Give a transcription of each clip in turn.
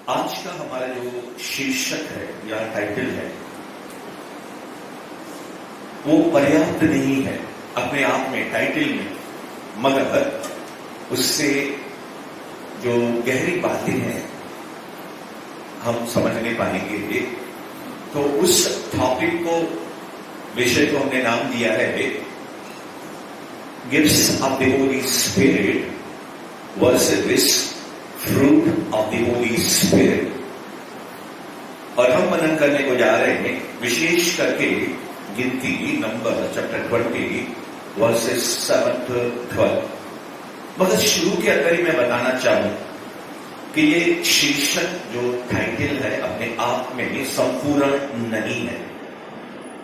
आज का हमारा जो शीर्षक है या टाइटल है वो पर्याप्त नहीं है अपने आप में टाइटल में, मगर उससे जो गहरी बातें हैं हम समझने पाएंगे। तो उस टॉपिक को, विषय को हमने नाम दिया है gifts of the Holy spirit versus fruit of the Holy Spirit. और हम मनन करने को जा रहे हैं विशेष करके गिनती नंबर चैप्टर 20 वर्सेस 7 to 12। मगर शुरू के अंदर ही मैं बताना चाहूं कि ये शीर्षक जो टाइटल है अपने आप में संपूर्ण नहीं है,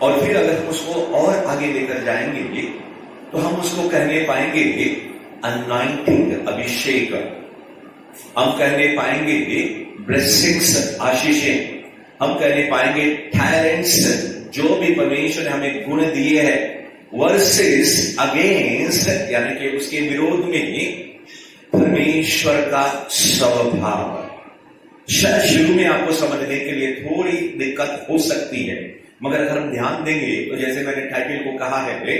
और फिर अगर हम उसको और आगे लेकर जाएंगे तो हम उसको कहने पाएंगे अनॉइंटिंग, अभिषेक। हम कहने पाएंगे ब्लेसिंग्स, आशीषें। हम कहने पाएंगे टैलेंट्स, जो भी परमेश्वर ने हमें गुण दिए हैं, वर्सेस अगेंस्ट, यानी कि उसके विरोध में परमेश्वर का स्वभाव। शायद शुरू में आपको समझने के लिए थोड़ी दिक्कत हो सकती है, मगर अगर हम ध्यान देंगे तो जैसे मैंने टाइटल को कहा है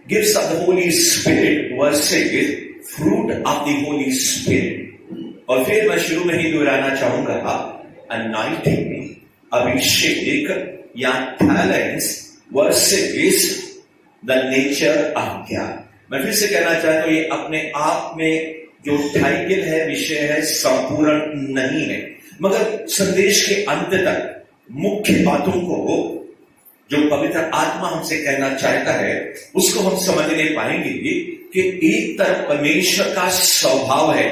gifts of the Holy spirit versus fruit of the Holy Spirit. और फिर मैं शुरू में ही दोहराना चाहूंगा अनॉइंटिंग, अभिषेक या talents versus the nature of ज्ञान। मैं फिर से कहना चाहता हूं ये अपने आप में जो टाइटल है, विषय है, संपूर्ण नहीं है, मगर संदेश के अंत तक मुख्य बातों को जो पवित्र आत्मा हमसे कहना चाहता है उसको हम समझने पाएंगे कि एक तरफ परमेश्वर का स्वभाव है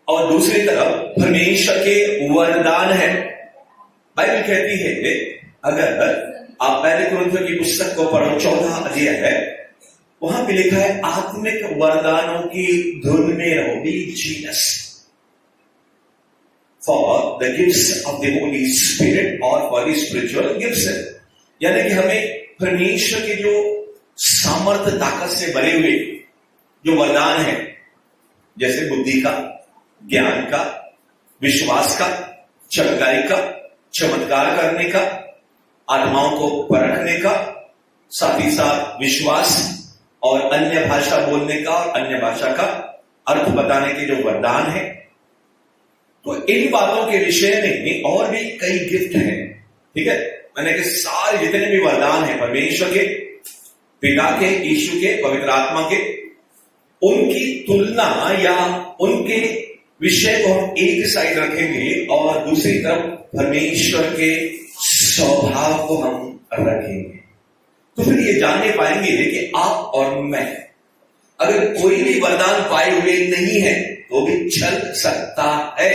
और दूसरी तरफ परमेश्वर के वरदान है। बाइबल कहती है, अगर आप पहले कुरिन्थियों की पुस्तक को पढ़ो 14 अध्याय है, वहां पे लिखा है आत्मिक वरदानों की धुन में रहो, be zealous for the gifts of the Holy Spirit और फॉर द स्पिरिचुअल गिफ्ट्स। यानी कि हमें परमेश्वर के जो सामर्थ्य ताकत से भरे हुए जो वरदान है, जैसे बुद्धि का, ज्ञान का, विश्वास का, चंगाई का, चमत्कार करने का, आत्माओं को परखने का, साथ ही साथ विश्वास और अन्य भाषा बोलने का और अन्य भाषा का अर्थ बताने के जो वरदान है। तो इन बातों के विषय में और भी कई गिफ्ट हैं, ठीक है। मैंने कि सारे जितने भी वरदान हैं परमेश्वर के, पिता के, यीशु के, पवित्र आत्मा के, उनकी तुलना या उनके विषय को हम एक साइड रखेंगे और दूसरी तरफ परमेश्वर के स्वभाव को हम रखेंगे। तो फिर ये जानने पाएंगे कि आप और मैं अगर कोई भी वरदान पाए हुए नहीं है तो भी चल सकता है,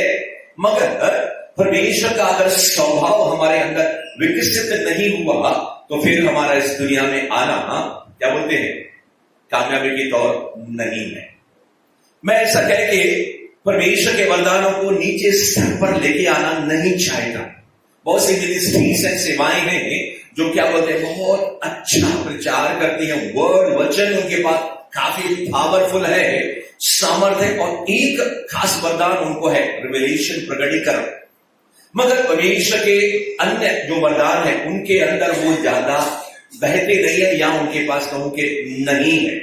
मगर परमेश्वर का अगर स्वभाव हमारे अंदर विकसित नहीं हुआ तो फिर हमारा इस दुनिया में आना, क्या बोलते हैं, कामयाबी की तौर नहीं है। मैं ऐसा कह के परमेश्वर के वरदानों को नीचे स्तर पर लेके आना नहीं चाहेगा। बहुत सी मिनिस्ट्रीज हैं, सेवाएं हैं जो क्या बोलते हैं, बहुत अच्छा प्रचार करती हैं, वर्ड वचन उनके पास काफी पावरफुल है, सामर्थ है, और एक खास वरदान उनको है रिवेलेशन, प्रकटीकरण। मगर परमेश्वर के अन्य जो वरदान है उनके अंदर वो ज्यादा बहते नहीं है, या उनके पास कहूं कि नहीं है,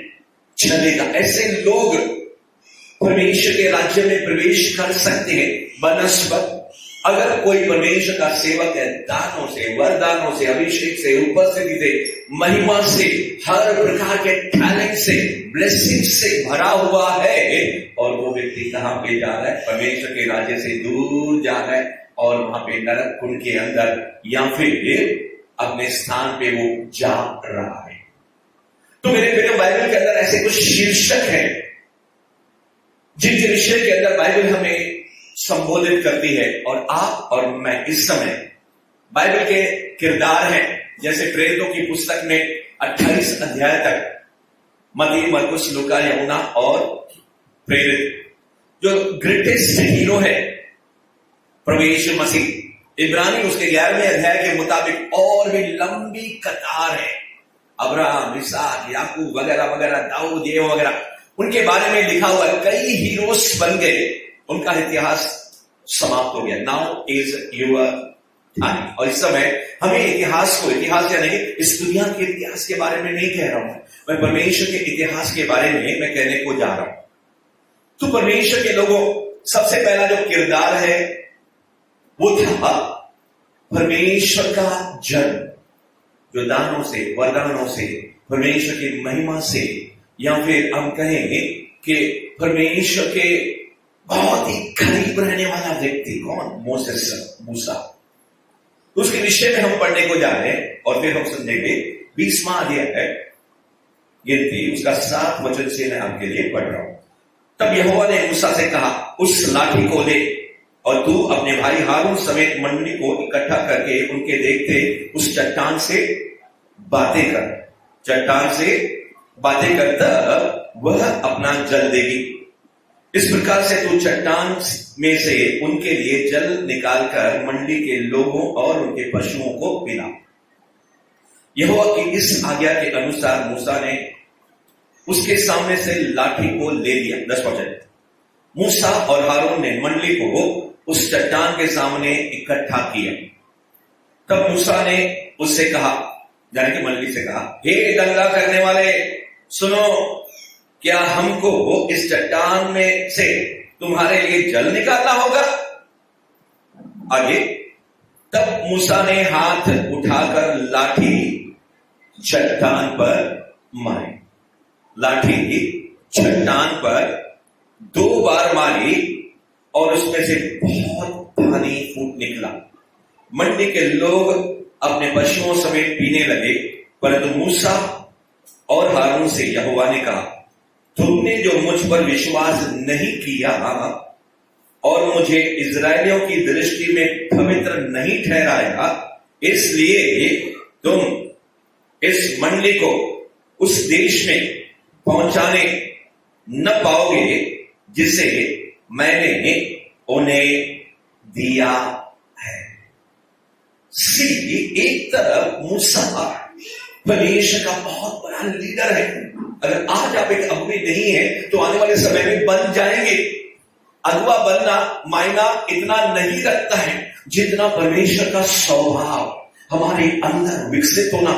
चलेगा। ऐसे लोग परमेश्वर के राज्य में प्रवेश कर सकते हैं बनस्पत अगर कोई परमेश्वर का सेवक है, दानों से, वरदानों से, अभिषेक से, उपस्थिति से, महिमा से, हर प्रकार के टैलेंट से, ब्लेसिंग से भरा हुआ है, और वो व्यक्ति कहां पे जा रहा है, परमेश्वर के राज्य से दूर जा रहा है और वहां पे नरक कुंड के अंदर या फिर अपने स्थान पे वो जा रहा है। तो मेरे प्रिय, बाइबल के अंदर ऐसे कुछ शीर्षक हैं जिनके विषय के अंदर बाइबल हमें संबोधित करती है, और आप और मैं इस समय बाइबल के किरदार हैं। जैसे प्रेरितों की पुस्तक में 28 अध्याय तक मत्ती, मरकुस, लूका, यूहन्ना और प्रेरित, जो ग्रेटेस्ट हीरो है प्रभु यीशु मसीह। इब्रानी उसके 11वें अध्याय के मुताबिक और भी लंबी कतार है, अब्राहम, इसहाक, याकूब वगैरह वगैरह, दाऊद, ये वगैरह, उनके बारे में लिखा हुआ है। कई हीरोज बन गए, उनका इतिहास समाप्त हो गया। Now is your time. और इस समय हमें इतिहास यानी कि इस दुनिया के इतिहास के बारे में नहीं कह रहा हूं, मैं परमेश्वर के इतिहास के बारे में मैं कहने को जा रहा हूं। तो परमेश्वर के लोगों, सबसे पहला जो किरदार है वो था परमेश्वर का जन्म, जो दानों से, वरदानों से, परमेश्वर की महिमा से, या फिर हम कहेंगे कि परमेश्वर के बहुत ही करीब रहने वाला व्यक्ति कौन? मूसा। उसके विषय में हम पढ़ने को जा रहे हैं और फिर हम समझेंगे 20वां अध्याय है गिनती, उसका 7 वचन से मैं आपके लिए पढ़ रहा हूं। तब यहोवा ने मूसा से कहा, उस लाठी को ले और तू अपने भाई हारून समेत मंडली को इकट्ठा करके उनके देखते उस चट्टान से बातें कर। चट्टान से बातें करता वह अपना जल देगी। इस प्रकार से तू चट्टान में से उनके लिए जल निकालकर मंडली के लोगों और उनके पशुओं को पिला। यहोवा की इस आज्ञा के अनुसार मूसा ने उसके सामने से लाठी को ले लिया। 10 वचन। मूसा और हारून ने मंडली को उस चट्टान के सामने इकट्ठा किया। तब मूसा ने उससे कहा, यानी कि मंडली से कहा, हे दंगा करने वाले, सुनो, क्या हमको इस चट्टान में से तुम्हारे लिए जल निकालना होगा? आगे, तब मूसा ने हाथ उठाकर लाठी चट्टान पर मारी। लाठी चट्टान पर 2 बार मारी और उसमें से बहुत पानी फूट निकला। मंडली के लोग अपने पशुओं समेत पीने लगे। परंतु मूसा और हारून से यहोवा ने कहा, तुमने जो मुझ पर विश्वास नहीं किया और मुझे इजरायलियों की दृष्टि में पवित्र नहीं ठहराया, इसलिए तुम इस मंडली को उस देश में पहुंचाने न पाओगे जिसे मैंने उन्हें दिया है। एक तरफ मूसा परमेश्वर का बहुत बड़ा लीडर है। अगर आज आप एक अगुवे नहीं है तो आने वाले समय में बन जाएंगे। अगुवा बनना मायना इतना नहीं रखता है जितना परमेश्वर का स्वभाव हमारे अंदर विकसित होना।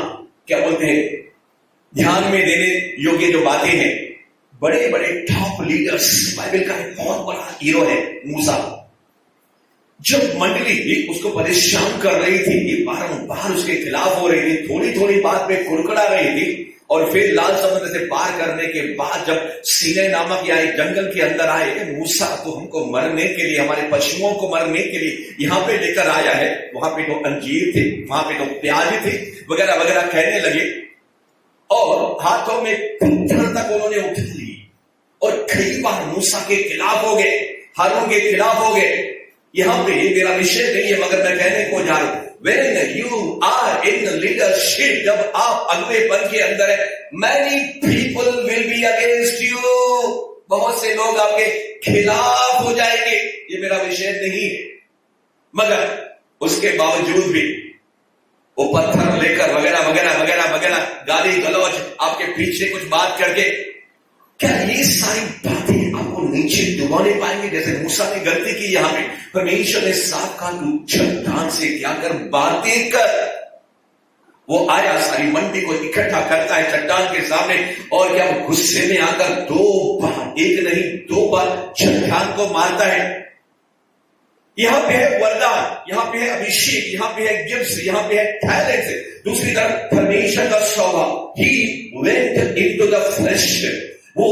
क्या बोलते हैं, ध्यान में देने योग्य जो बातें हैं। बड़े बड़े टॉप लीडर्स, बाइबल का एक बहुत बड़ा हीरो है मूसा। जब मंडली उसको परेशान कर रही थी, बारंबार उसके खिलाफ हो रही थी, थोड़ी थोड़ी बात पे कुड़कुड़ा रही थी, और फिर लाल समुद्र से पार करने के बाद जब सीनै नामक या एक जंगल के अंदर आए, मूसा तो हमको मरने के लिए, हमारे पशुओं को मरने के लिए यहाँ पे लेकर आया है। वहां पे तो अंजीर थे, वहां पे तो प्याज थे, वगैरह वगैरह कहने लगे, और हाथों में पत्थर तक उन्होंने उठा ली और कई बार मूसा के खिलाफ हो गए, हारून के खिलाफ हो गए। यहां पे मेरा विषय नहीं है, मगर मैं कहने को जा रहा हूं, when you are in the leadership, जब आप अगुवेपन के अंदर है, many people will be against you, बहुत से लोग आपके खिलाफ हो जाएंगे। ये मेरा विषय नहीं है, मगर उसके बावजूद भी वो पत्थर लेकर वगैरह वगैरह वगैरह वगैरह गाली गलौज आपके पीछे कुछ बात करके, क्या ये सारी बातें आपको नीचे डुबाने पाएंगे? जैसे मूसा ने गलती की, यहां पे परमेश्वर ने साफ कहा, तू चट्टान से क्या कर, बातें कर। वो आया, सारी मंडी को इकट्ठा करता है चट्टान के सामने, और क्या गुस्से में आकर 2 बार, एक नहीं 2 बार चट्टान को मारता है। यहां पे है वरदान, यहां पे है अभिषेक, यहां पे है गिफ्ट्स, यहां पे है टैलेंट्स। दूसरी तरफ परमेश्वर का स्वभाव, he went into the flesh, वो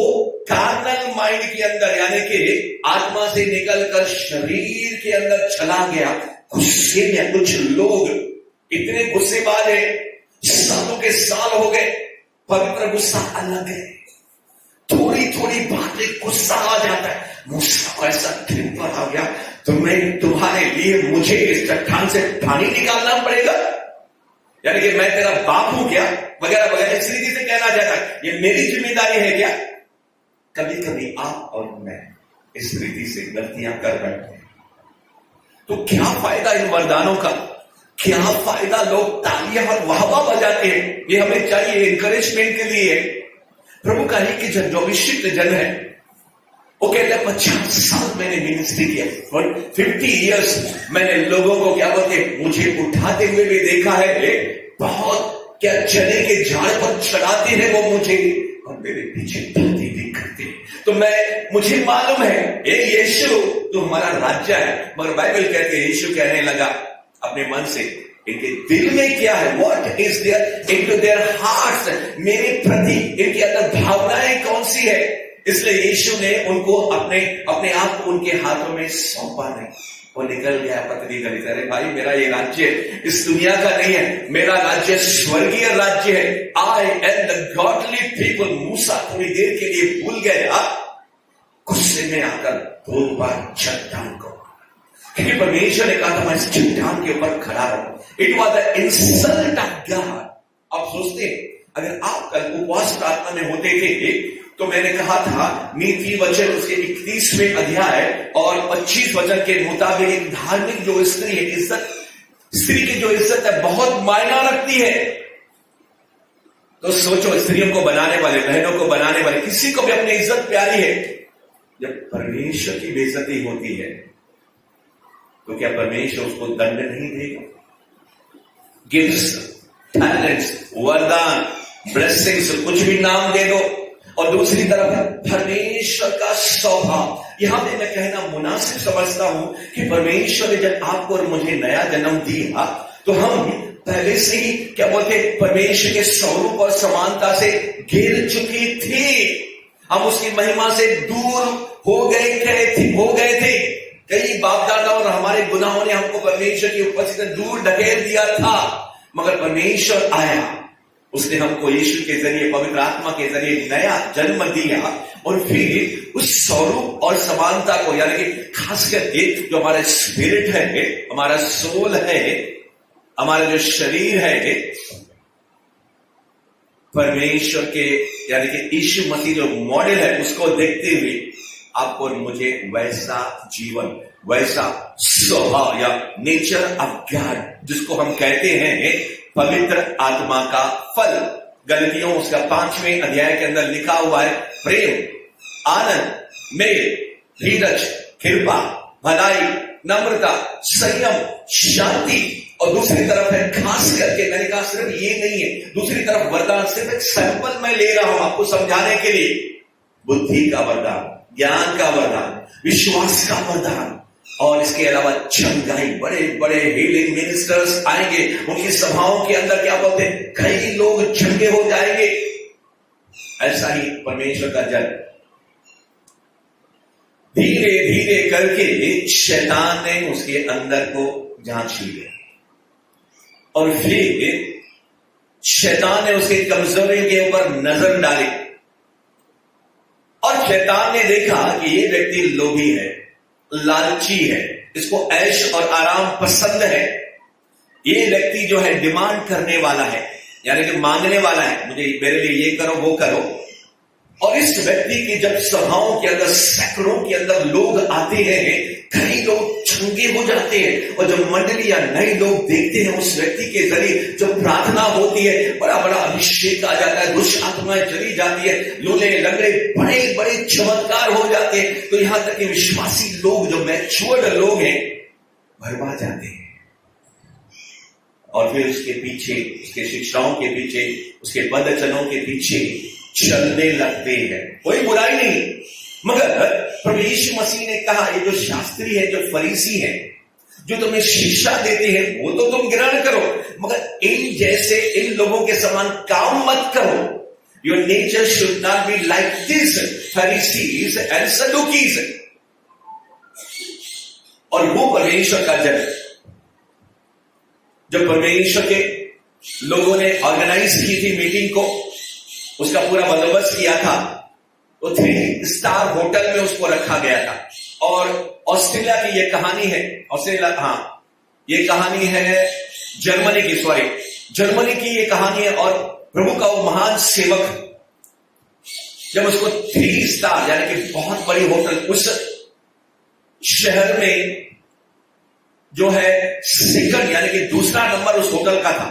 कार्नल माइंड के अंदर, यानी कि आत्मा से निकलकर शरीर के अंदर चला गया। गुस्से में कुछ लोग इतने गुस्सेबाज है, सालों के साल हो गए, पवित्र गुस्सा अलग है, थोड़ी थोड़ी बातें गुस्सा आ जाता है। मूसा को ऐसा टेम्पर आ गया, तुम्हारे लिए मुझे इस चट्टान से पानी निकालना पड़ेगा, यानी कि मैं तेरा बाप हूं क्या, वगैरह वगैरह। इस रीति से कहना चाहता है, ये मेरी जिम्मेदारी है क्या? कभी कभी आप और मैं इस रीति से गलतियां कर बैठते हैं। तो क्या फायदा इन वरदानों का, क्या फायदा लोग तालियां और वाहवा बजाते हैं? ये हमें चाहिए, इंकरेजमेंट के लिए। प्रभु का एक जन जो अभिषिक्त जन है, वो कहता है 50 साल मैंने मिनिस्ट्री किया, 50 इयर्स मैंने लोगों को क्या बोलते मुझे उठाते हुए भी देखा है, बहुत क्या चने के झाड़ पर चढ़ाते हैं वो मुझे और मेरे पीछे बातें भी करते हैं। तो मुझे मालूम है ये यीशु तो हमारा राज्य है, मगर बाइबल कहते हैं यीशु कहने लगा अपने मन से इनके दिल में क्या है, what is there into their hearts, मेरे प्रति इनके अंदर भावनाएं कौन सी है। इसलिए यीशु ने उनको अपने आप को उनके हाथों में सौंपा नहीं। वो निकल गया पत्नी गली, अरे भाई मेरा ये राज्य इस दुनिया का नहीं है, मेरा राज्य स्वर्गीय राज्य है। I am the godly people. मूसा थोड़ी देर के लिए भूल गया, गुस्से में आकर 2 बार चट्टान को, क्योंकि परमेश्वर ने कहा था मैं इस चट्टान के ऊपर खड़ा रहूं। It was the insult of God. आप सोचते हैं अगर आप कल उपवास प्रार्थना में होते थे तो मैंने कहा था नीति वचन उसके 31वें अध्याय और 25 वचन के मुताबिक एक धार्मिक जो स्त्री है, इज्जत, स्त्री की जो इज्जत है बहुत मायना रखती है। तो सोचो स्त्रियों को बनाने वाले, बहनों को बनाने वाले, किसी को भी अपनी इज्जत प्यारी है। जब परमेश्वर की बेइज्जती होती है तो क्या परमेश्वर उसको दंड नहीं देगा? गिफ्ट्स, टैलेंट्स, वरदान, ब्लेसिंग्स, कुछ भी नाम दे दो, और दूसरी तरफ है परमेश्वर का स्वभाव। यहां पे मैं कहना मुनासिब समझता हूं कि परमेश्वर ने जब आपको और मुझे नया जन्म दिया तो हम पहले से ही क्या बोलते परमेश्वर के स्वरूप और समानता से घिर चुके थे। हम उसकी महिमा से दूर हो गए थे। कई बाप दादा और हमारे गुनाहों ने हमको परमेश्वर की उपस्थिति से दूर ढकेल दिया था, मगर परमेश्वर आया, उसने हमको यीशु के जरिए, पवित्र आत्मा के जरिए नया जन्म दिया और फिर उस स्वरूप और समानता को, यानी कि खास करके जो हमारा स्पिरिट है, हमारा सोल है, हमारा जो शरीर है, परमेश्वर के यानी कि यीशु मसीह जो मॉडल है उसको देखते हुए आपको और मुझे वैसा जीवन, वैसा स्वभाव या नेचर ऑफ गॉड जिसको हम कहते हैं पवित्र आत्मा का फल, गलतियों उसका 5वें अध्याय के अंदर लिखा हुआ है, प्रेम, आनंद, मेल, धीरज, कृपा, भलाई, नम्रता, संयम, शांति। और दूसरी तरफ है खास करके, मैंने कहा सिर्फ ये नहीं है, दूसरी तरफ वरदान, सिर्फ एक सैंपल मैं ले रहा हूं आपको समझाने के लिए, बुद्धि का वरदान, ज्ञान का वरदान, विश्वास का वरदान, और इसके अलावा चंगाई। बड़े बड़े हीलिंग मिनिस्टर्स आएंगे, उनकी सभाओं के अंदर क्या बोलते हैं कई लोग चंगे हो जाएंगे। ऐसा ही परमेश्वर का जन धीरे धीरे करके शैतान ने उसके अंदर को जांच लिया और फिर शैतान ने उसकी कमजोरी के ऊपर नजर डाली और शैतान ने देखा कि ये व्यक्ति लोभी है, लालची है, इसको ऐश और आराम पसंद है, ये व्यक्ति जो है डिमांड करने वाला है, यानी कि मांगने वाला है, मुझे मेरे लिए ये करो वो करो। और इस व्यक्ति की जब सभाओं के अंदर, सैकड़ों के अंदर लोग आते हैं, कई लोग चंगे हो जाते हैं, और जब मंडली या नए लोग देखते हैं उस व्यक्ति के जरिए जब प्रार्थना होती है, बड़ा बड़ा अभिषेक आ जाता है, दुष्ट आत्माएं चली जाती है, लूले लंगड़े बड़े बड़े चमत्कार हो जाते हैं, तो यहां तक कि विश्वासी लोग जो मैच्योर्ड लोग हैं भरमा जाते हैं और फिर उसके पीछे, उसके शिक्षाओं के पीछे, उसके वचनों के पीछे चलने लगते हैं। कोई बुराई नहीं, मगर प्रभु यीशु मसीह ने कहा ये जो शास्त्री है, जो फरीसी है, जो तुम्हें शिक्षा देते हैं वो तो तुम ग्रहण करो, मगर इन जैसे इन लोगों के समान काम मत करो। Your nature should not be like this Pharisees and Sadducees. और वो परमेश्वर का जन, जब परमेश्वर के लोगों ने ऑर्गेनाइज की थी मीटिंग को, उसका पूरा बंदोबस्त किया था, तो 3 स्टार होटल में उसको रखा गया था। और ऑस्ट्रेलिया की ये कहानी है, ऑस्ट्रेलिया, हाँ ये कहानी है जर्मनी की ये कहानी है। और प्रभु का वो महान सेवक जब उसको 3 स्टार यानी कि बहुत बड़ी होटल उस शहर में जो है सेकंड यानी कि दूसरा नंबर उस होटल का था,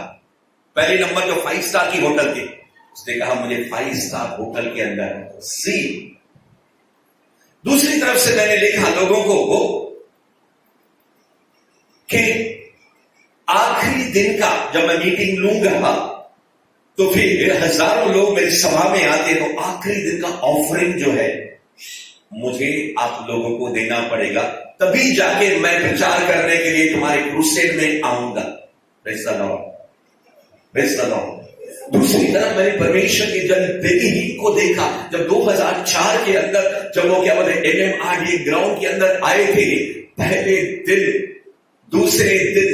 पहले नंबर जो 5 स्टार की होटल थी, उसने कहा मुझे 5 स्टार होटल के अंदर सी। दूसरी तरफ से मैंने लिखा लोगों को कि आखिरी दिन का जब मैं मीटिंग लूंगा तो फिर हजारों लोग मेरी सभा में आते हैं, तो आखिरी दिन का ऑफरिंग जो है मुझे आप लोगों को देना पड़ेगा, तभी जाके मैं प्रचार करने के लिए तुम्हारे क्रूसेड में आऊंगा। Praise the Lord, praise the Lord. दूसरी तरफ मैंने परमेश्वर की जन बेटी को देखा जब 2004 के अंदर जब वो क्या बोलते MMRDA ग्राउंड के अंदर आए थे। पहले दिन दूसरे दिन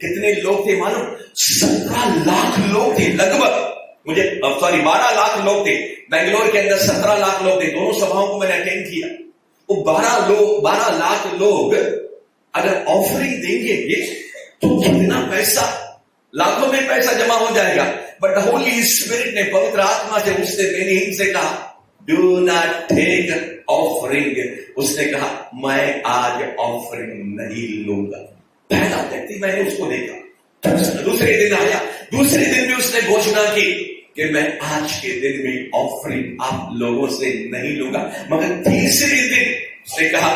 कितने लोग थे मालूम? 17 लाख लोग थे लगभग, मुझे 12 लाख लोग थे। बेंगलोर के अंदर 17 लाख लोग थे, दोनों सभाओं को मैंने अटेंड किया। वो 12 लाख लोग अगर ऑफरिंग देंगे तो कितना पैसा, लाखों में पैसा जमा हो जाएगा। बट द होली स्पिरिट ने, पवित्र आत्मा से उसने मेरी हिंद से कहा डू नॉट टेक ऑफरिंग। उसने कहा मैं आज ऑफरिंग नहीं लूंगा। पहला व्यक्ति मैंने उसको देखा। दूसरे दिन आया, दूसरे दिन भी उसने घोषणा की कि मैं आज के दिन में ऑफरिंग आप लोगों से नहीं लूंगा। मगर तीसरे दिन उसने कहा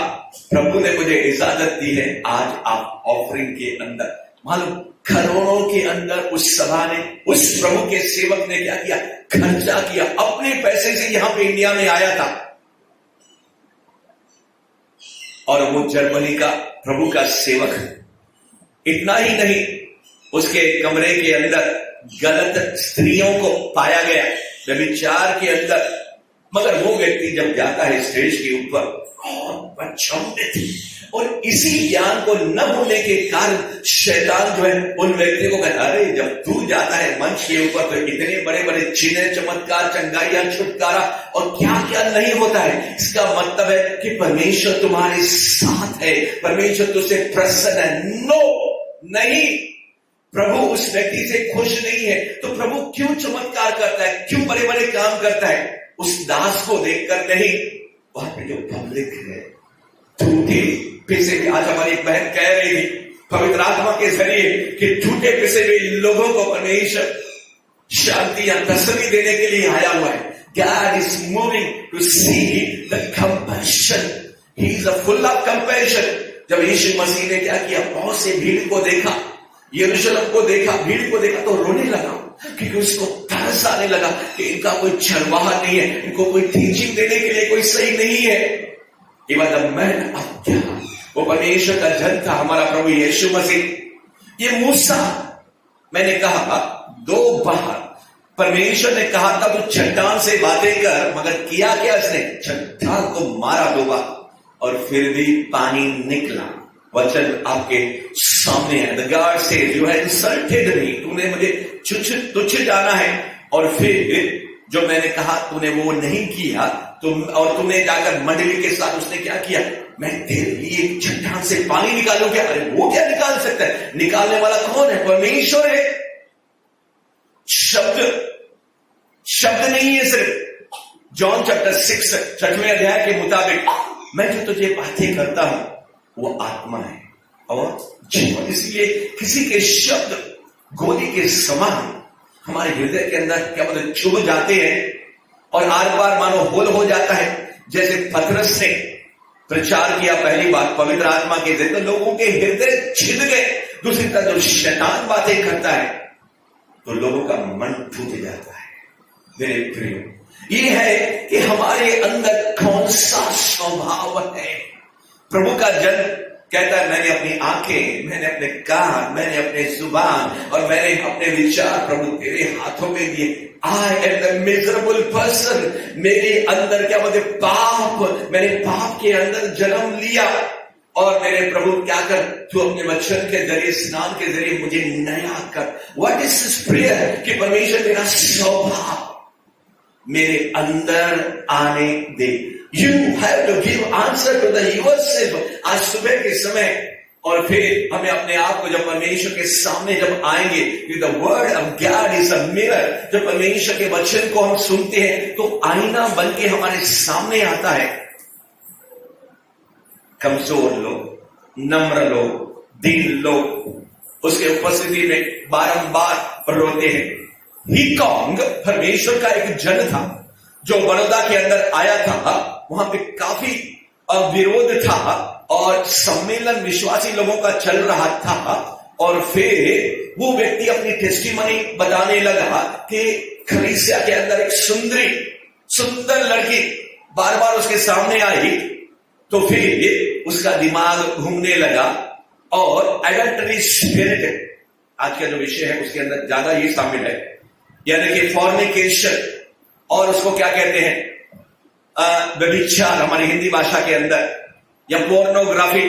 प्रभु ने मुझे इजाजत दी है, आज आप ऑफरिंग के अंदर। मालूम करोड़ों के अंदर उस सभा ने, उस प्रभु के सेवक ने क्या किया? खर्चा किया, अपने पैसे से यहां पे इंडिया में आया था। और वो जर्मनी का प्रभु का सेवक है। इतना ही नहीं, उसके कमरे के अंदर गलत स्त्रियों को पाया गया, व्यभिचार के अंदर। मगर वो व्यक्ति जब जाता है स्टेज के ऊपर बहुत बचौंदे थी, और इसी ज्ञान को न होने के कारण शैतान जो है उन व्यक्ति को कहता, अरे जब तू जाता है मंच के ऊपर तो इतने बड़े बड़े चिन्ह, चमत्कार, चंगाइयां, छुटकारा और क्या क्या नहीं होता है। इसका मतलब है कि परमेश्वर तुम्हारे साथ है, परमेश्वर तुझसे प्रसन्न है। नो, नहीं, प्रभु उस व्यक्ति से खुश नहीं है। तो प्रभु क्यों चमत्कार करता है, क्यों बड़े बड़े काम करता है? उस दास को देखकर नहीं, वहां पे जो पब्लिक है झूठे पिसे। आज हमारी एक बहन कह रही थी पवित्र आत्मा के जरिए कि झूठे पिसे हुए लोगों को परमेश्वर शांति या तसल्ली देने के लिए आया हुआ है। God is moving to see the compassion. He is full of compassion. जब यीशु मसीह ने क्या किया, बहुत से भीड़ को देखा, यरूशलेम को देखा, भीड़ को देखा तो रोने लगा, क्योंकि उसको तरस आने लगा कि इनका कोई चरवाहा नहीं है, इनको कोई टीचिंग देने के लिए कोई सही नहीं है। ये मतलब मैं क्या, वो परमेश्वर का जन था हमारा प्रभु यीशु मसीह। ये मूसा, मैंने कहा 2 बार परमेश्वर ने कहा था तू चट्टान से बातें कर, मगर किया क्या उसने? चट्टान को मारा 2 बार और फिर भी पानी निकला। वचन आपके सामने है। The God says you have insulted me, तूने मुझे तुच्छ जाना है, और फिर जो मैंने कहा तूने वो नहीं किया, तुम और तुमने जाकर मंडली के साथ उसने क्या किया, मैं तेरे लिए चट्टान से पानी निकालूं क्या? अरे वो क्या निकाल सकता है? निकालने वाला कौन है? परमेश्वर है। शब्द नहीं है सिर्फ। जॉन चैप्टर 6 6वें अध्याय के मुताबिक मैं जो तुझे बातें करता हूं वो आत्मा है और जीवन। इसलिए किसी के शब्द गोली के समान हमारे हृदय के अंदर क्या बोलते चुभ जाते हैं और आर पार मानो होल हो जाता है। जैसे पतरस ने प्रचार किया पहली बार पवित्र आत्मा के जरिए, तो लोगों के हृदय छिद गए। दूसरी तरफ जब शैतान बातें करता है तो लोगों का मन टूट जाता है। मेरे प्रियो, ये है कि हमारे अंदर कौन सा स्वभाव है। प्रभु का जन कहता है मैंने अपनी आंखें, मैंने अपने कान, मैंने अपने जुबान और मैंने अपने विचार प्रभु तेरे हाथों में दिए। आई एम द मिजरेबल पर्सन। मेरे अंदर क्या बोलते पाप, मैंने पाप के अंदर जन्म लिया और मेरे प्रभु क्या कर, तू अपने वचन के जरिए, स्नान के जरिए मुझे नया कर। व्हाट इज दिस प्रेयर कि परमेश्वर तेरा स्वभाव मेरे अंदर आने दे। You have to give answer to the yourself। आज सुबह के समय और फिर हमें अपने आप को जब परमेश्वर के सामने जब आएंगे, the word of God is a mirror। जब परमेश्वर के वचन को हम सुनते हैं तो आईना बन के हमारे सामने आता है। कमजोर लोग, नम्र लोग, दीन लोग उसके उपस्थिति में बारंबार रोते हैं। हीकॉन्ग परमेश्वर का एक जन था जो बड़ौदा के अंदर आया था। वहां पे काफी विरोध था और सम्मेलन विश्वासी लोगों का चल रहा था, और फिर वो व्यक्ति अपनी टेस्टिमनी बताने लगा कि कलीसिया के अंदर एक सुंदर लड़की बार बार उसके सामने आई, तो फिर उसका दिमाग घूमने लगा और एडल्टरी स्पिरिट, आज का जो विषय है उसके अंदर ज्यादा ये शामिल है, यानी कि फॉर्निकेशन, और उसको क्या कहते हैं, व्यभिचार हमारी हिंदी भाषा के अंदर, या पोर्नोग्राफी,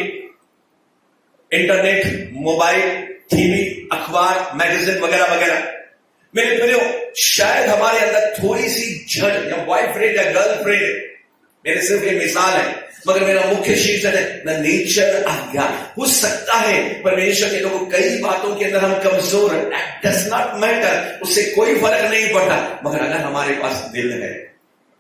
इंटरनेट, मोबाइल, टीवी, अखबार, मैगजीन वगैरह वगैरह। मेरे प्रियो, शायद हमारे अंदर थोड़ी सी जड़ या बॉयफ्रेंड या गर्लफ्रेंड, मेरे सिर्फ ये मिसाल है, मगर मेरा मुख्य शीर्षक है द नेचर ऑफ गॉड। हो सकता है परमेश्वर के लोगों, कई बातों के अंदर हम कमजोर हैं, डज नॉट मैटर, उससे कोई फर्क नहीं पड़ता, मगर अगर हमारे पास दिल है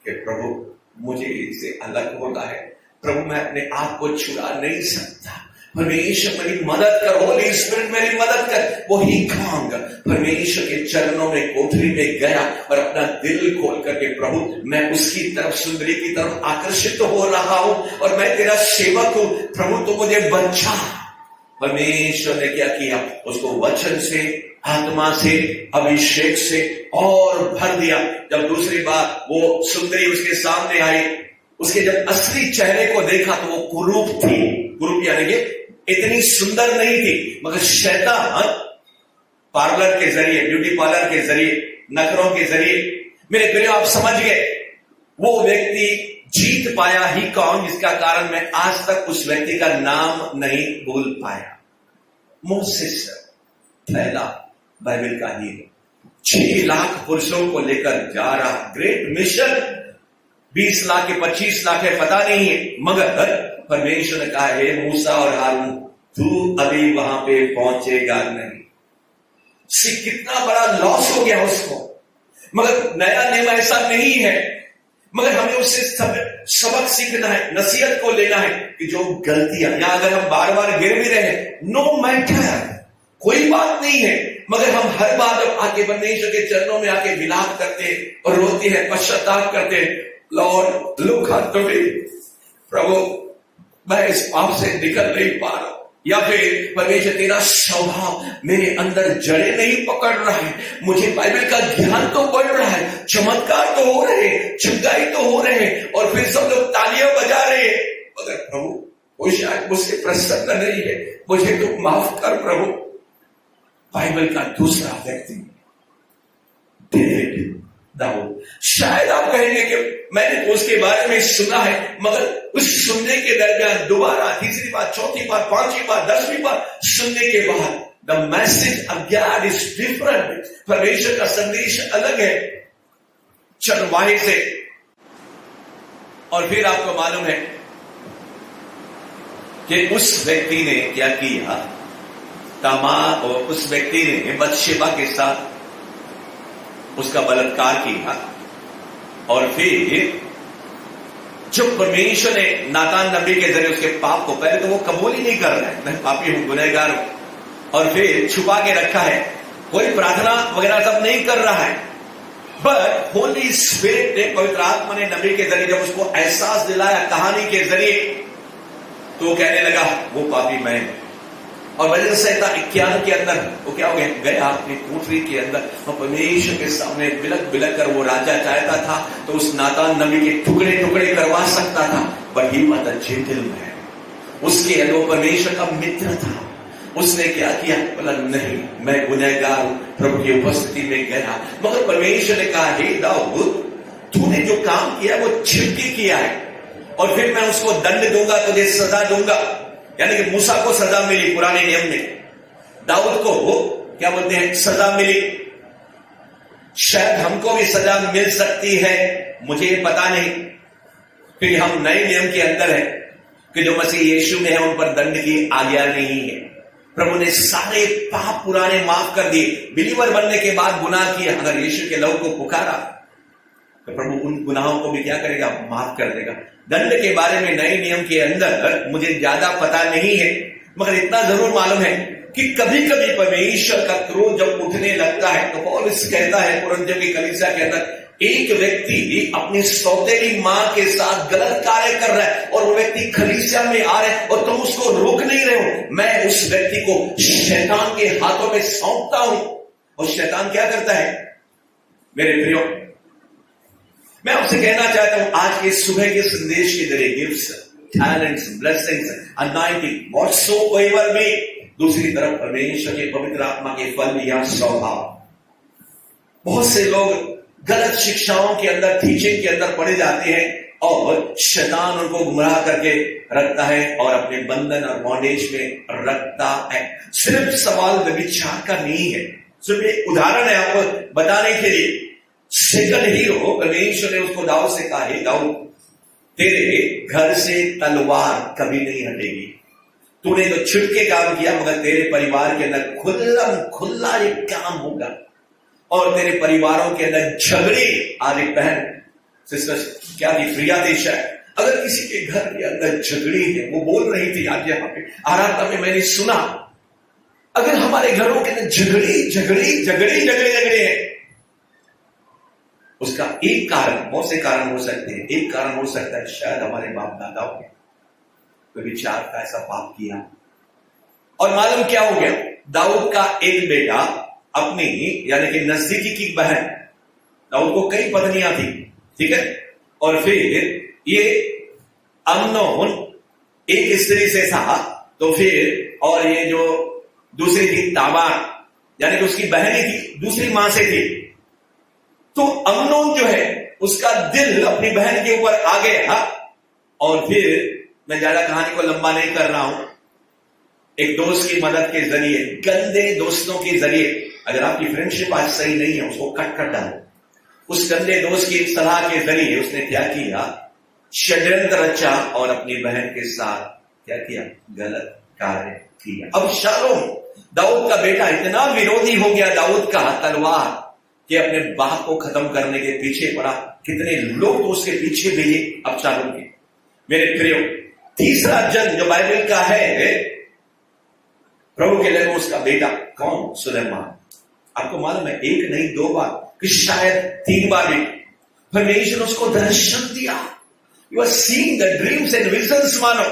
कि प्रभु मुझे इससे अलग होना है, प्रभु मैं अपने आप को छुड़ा नहीं सकता, परमेश्वर मेरी मदद कर, होली स्पिरिट मेरी मदद कर, वही काम कर। परमेश्वर के चरणों में कोठरी में गया और अपना दिल खोल करके, प्रभु मैं उसकी तरफ, सुंदरी की तरफ आकर्षित हो रहा हूं और मैं तेरा सेवक हूं, प्रभु तो मुझे बचा। परमेश्वर ने क्या किया, उसको वचन से, आत्मा से, अभिषेक से और भर दिया। जब दूसरी बार वो सुंदरी उसके सामने आई, उसके जब असली चेहरे को देखा तो वो कुरूप थी। कुरूप यानी कि इतनी सुंदर नहीं थी, मगर शैतान पार्लर के जरिए, ब्यूटी पार्लर के जरिए, नखरों के जरिए, मेरे प्रिय आप समझ गए, वो व्यक्ति जीत पाया ही कौन, जिसका कारण मैं आज तक उस व्यक्ति का नाम नहीं भूल पाया। मोसेस, पहला बाइबल का हीरो, 6 लाख पुरुषों को लेकर जा रहा, ग्रेट मिशन, 20 लाख के 25 लाख है पता नहीं है, मगर परमेश्वर ने कहा है मूसा और हारून तू अभी वहां पे पहुंचेगा नहीं। कितना बड़ा लॉस हो गया उसको, मगर नया नियम ऐसा नहीं है, मगर हमें उससे सबक सीखना है, नसीहत को लेना है कि जो गलतियां, या अगर हम बार बार गिर भी रहे, नो मैटर, कोई बात नहीं है, मगर हम हर बार जब आके परमेश्वर के चरणों में आके विलाप करते और रोते हैं, पश्चाताप करते हैं, लॉर्ड लुक एट मी, प्रभु मैं इस पाप से निकल नहीं पा रहा, या फिर परमेश्वर तेरा स्वभाव मेरे अंदर जड़े नहीं पकड़ रहा है, मुझे बाइबल का ज्ञान तो बढ़ रहा है, चमत्कार तो हो रहे हैं, चंगाई तो हो रहे हैं, और फिर सब लोग तालियां बजा रहे हैं, मगर प्रभु वो शायद मुझसे प्रसन्न नहीं है, मुझे तो माफ कर प्रभु। बाइबल का दूसरा व्यक्ति डेविड, दाऊद, शायद आप कहेंगे कि मैंने तो उसके बारे में सुना है, मगर उस सुनने के दरमियान दोबारा, तीसरी बार, चौथी बार, 5वीं बार, 10वीं बार सुनने के बाद the message of God is different, परमेश्वर का संदेश अलग है चरवाहे से। और फिर आपको मालूम है कि उस व्यक्ति ने क्या किया, और उस व्यक्ति ने बत्शेबा के साथ उसका बलात्कार किया, और फिर जब परमेश्वर ने नातान नबी के जरिए उसके पाप को, पहले तो वो कबूल ही नहीं कर रहा है, मैं पापी हूं, गुनहगार हूं, और फिर छुपा के रखा है, कोई प्रार्थना वगैरह सब नहीं कर रहा है, बट होली स्पिरिट ने, पवित्र आत्मा ने नबी के जरिए जब उसको एहसास दिलाया कहानी के जरिए, तो कहने लगा वो पापी मैं। और वजन संहिता 51 के अंदर वो क्या हो गया अपनी कोठरी के अंदर, और परमेश्वर के सामने बिलक कर, वो राजा चाहता था तो उस नातान नबी के टुकड़े टुकड़े करवा सकता था, but he was a gentleman, उसके अंदर परमेश्वर का मित्र था। उसने क्या किया, बोला नहीं मैं गुनहगार हूं, प्रभु की उपस्थिति में गया, मगर परमेश्वर ने कहा हे दाऊद तूने जो काम किया वो छिपके किया है, और फिर मैं उसको दंड दूंगा, तुझे सजा दूंगा। यानी कि मूसा को सजा मिली पुराने नियम में, दाऊद को वो क्या बोलते हैं सजा मिली, शायद हमको भी सजा मिल सकती है, मुझे पता नहीं, क्योंकि हम नए नियम के अंदर हैं कि जो मसीह यीशु में है उन पर दंड की आज्ञा नहीं है। प्रभु ने सारे पाप पुराने माफ कर दिए, बिलीवर बनने के बाद गुनाह किया, अगर यीशु के लहू को पुकारा तो प्रभु उन गुनाहों को भी क्या करेगा, माफ कर देगा। दंड के बारे में नए नियम के अंदर मुझे ज्यादा पता नहीं है, मगर इतना जरूर मालूम है कि कभी कभी परमेश्वर का क्रोध जब उठने लगता है तो पौलुस कहता है कुरिन्थियों की कलीसिया के अंदर एक व्यक्ति अपनी सौतेली मां के साथ गलत कार्य कर रहा है और वो व्यक्ति कलीसिया में आ रहा है और तुम उसको रोक नहीं रहे हो, मैं उस व्यक्ति को शैतान के हाथों में सौंपता हूं। और शैतान क्या करता है मेरे प्रियो, मैं आपसे कहना चाहता हूं आज के सुबह के संदेश के जरिए gifts, talents, blessings, anointing, whatsoever भी, दूसरी तरफ परमेश्वर के पवित्र आत्मा के फल या स्वभाव। बहुत से लोग गलत शिक्षाओं के अंदर, टीचिंग के अंदर पड़े जाते हैं और शैतान उनको गुमराह करके रखता है और अपने बंधन और बॉन्डेज में रखता है। सिर्फ सवाल व्यभिचार का नहीं है, सिर्फ एक उदाहरण है आपको बताने के लिए। सेकंड हीरो परमेश्वर ने उसको दाऊद से कहा, हे दाऊद, तेरे घर से तलवार कभी नहीं हटेगी। तूने तो छुटके काम किया मगर तेरे परिवार के अंदर खुला एक काम होगा और तेरे परिवारों के अंदर झगड़े। आज एक बहन सिस्टर क्या थी, प्रिया देशा है, अगर किसी के घर के अंदर झगड़ी है, वो बोल रही थी आज यहाँ पे आराधना में मैंने सुना, अगर हमारे घरों के अंदर झगड़े हैं, उसका एक कारण, बहुत से कारण हो सकते हैं, एक कारण हो सकता है शायद हमारे बाप दादाओं ने कोई विचार का ऐसा पाप किया। और मालूम क्या हो गया, दाऊद का एक बेटा अपनी यानी कि नजदीकी की बहन, दाऊद को कई पत्नियां थी, ठीक है, और फिर ये अम्नोन एक स्त्री से था, तो फिर और ये जो दूसरी थी तामार यानी कि उसकी बहनी थी, दूसरी मां से थी। तो अम्नोन जो है उसका दिल अपनी बहन के ऊपर आ गया और फिर मैं ज्यादा कहानी को लंबा नहीं कर रहा हूं, एक दोस्त की मदद के जरिए, गंदे दोस्तों के जरिए, अगर आपकी फ्रेंडशिप आज सही नहीं है उसको कट कर डालो। उस गंदे दोस्त की सलाह के जरिए उसने क्या किया, षड्यंत्र रचा और अपनी बहन के साथ क्या किया, गलत कार्य किया। अब शालोम दाऊद का बेटा इतना विरोधी हो गया दाऊद का तलवार कि अपने बाप को खत्म करने के पीछे पड़ा। कितने लोग तो उसके पीछे भेजे अब शालोम के। मेरे प्रियो, तीसरा जन जो बाइबल का है प्रभु के लिए, उसका बेटा कौन, सुलेमान। आपको मालूम है एक नहीं दो बार कि शायद 3 बार भी परमेश्वर उसको दर्शन दिया। You are seeing the dreams and visions. मानो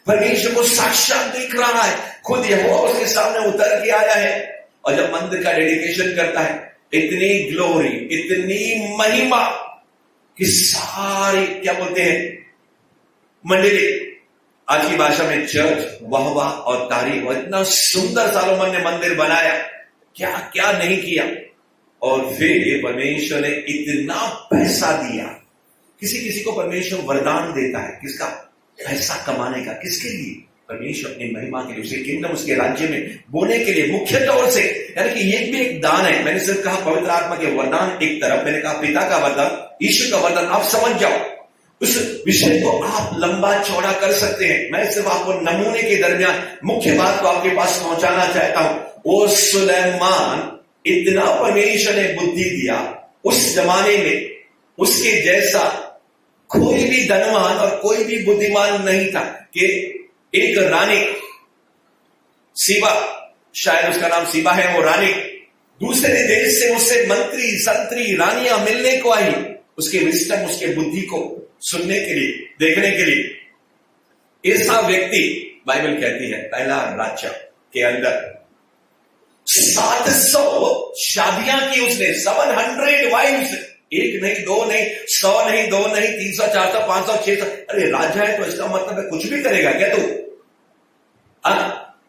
परमेश्वर को साक्षात देख रहा है, खुद यहोवा उसके सामने उतर के आया है। और जब मंदिर का डेडिकेशन करता है, इतनी ग्लोरी, इतनी महिमा कि सारी क्या बोलते हैं मंडली, आज की भाषा में चर्च, वाहवाह और तारीफ, और इतना सुंदर सालोमन ने मंदिर बनाया, क्या क्या नहीं किया। और फिर परमेश्वर ने इतना पैसा दिया। किसी किसी को परमेश्वर वरदान देता है, किसका, पैसा कमाने का। किसके लिए, परमेश्वर अपनी महिमा के लिए, उसके किंगडम, उसके राज्य में बोने के लिए, मुख्य तौर से। यानी कि ये भी एक दान है। मैंने सिर्फ कहा पवित्र आत्मा के वरदान एक तरफ, मैंने कहा पिता का वरदान, ईश्वर का वरदान। आप समझ जाओ, उस विषय को आप लंबा चौड़ा कर सकते हैं। मैं सिर्फ आपको नमूने के दरमियान मुख्य बात को आपके पास पहुंचाना चाहता हूं। वो सुलेमान, इतना परमेश्वर ने बुद्धि दिया, उस जमाने में उसके जैसा कोई भी धनवान और कोई भी बुद्धिमान नहीं था कि एक रानी सीबा, शायद उसका नाम सीबा है, वो रानी दूसरे देश से उससे मंत्री संतरी रानियां मिलने को आई, उसके विस्डम, उसके बुद्धि को सुनने के लिए, देखने के लिए। ऐसा व्यक्ति बाइबल कहती है पहला राज्य के अंदर 700 शादियां की उसने, 700 वाइफ्स, एक नहीं दो नहीं, 100 नहीं, 2 नहीं, 300, 400, 500, 600। अरे राजा है तो इसका मतलब है कुछ भी करेगा क्या तू?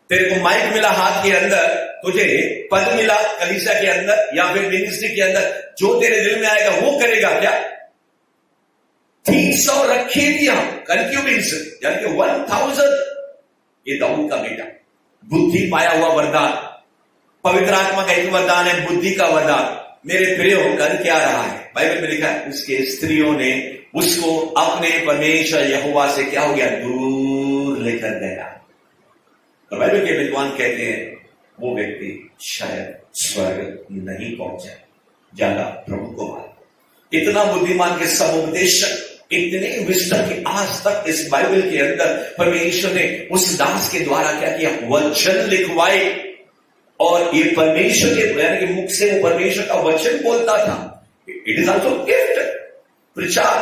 तेरे को माइक मिला हाथ के अंदर, तुझे पद मिला कलीसिया के अंदर या फिर मिनिस्ट्री के अंदर, जो तेरे दिल में आएगा वो करेगा क्या? 300 रखे भी हम कंक्यूबिन्स, यानी कि 1000। ये दाऊद का बेटा, बुद्धि पाया हुआ वरदान, पवित्र आत्मा का एक वरदान है, बुद्धि का वरदान। मेरे प्रियो, कर क्या रहा है? बाइबल में लिखा है उसके स्त्रियों ने उसको अपने परमेश्वर यहोवा से क्या हो गया, दूर लेकर गया। और बाइबल के विद्वान कहते हैं वो व्यक्ति शायद स्वर्ग नहीं पहुंचा, ज्यादा प्रभु को मान। इतना बुद्धिमान के सब उपदेशक, इतने विस्तार की आज तक इस बाइबल के अंदर परमेश्वर ने उस दास के द्वारा क्या किया, वचन लिखवाए। और ये परमेश्वर के यानी कि मुख से वो परमेश्वर का वचन बोलता था। It is also gift. प्रचार।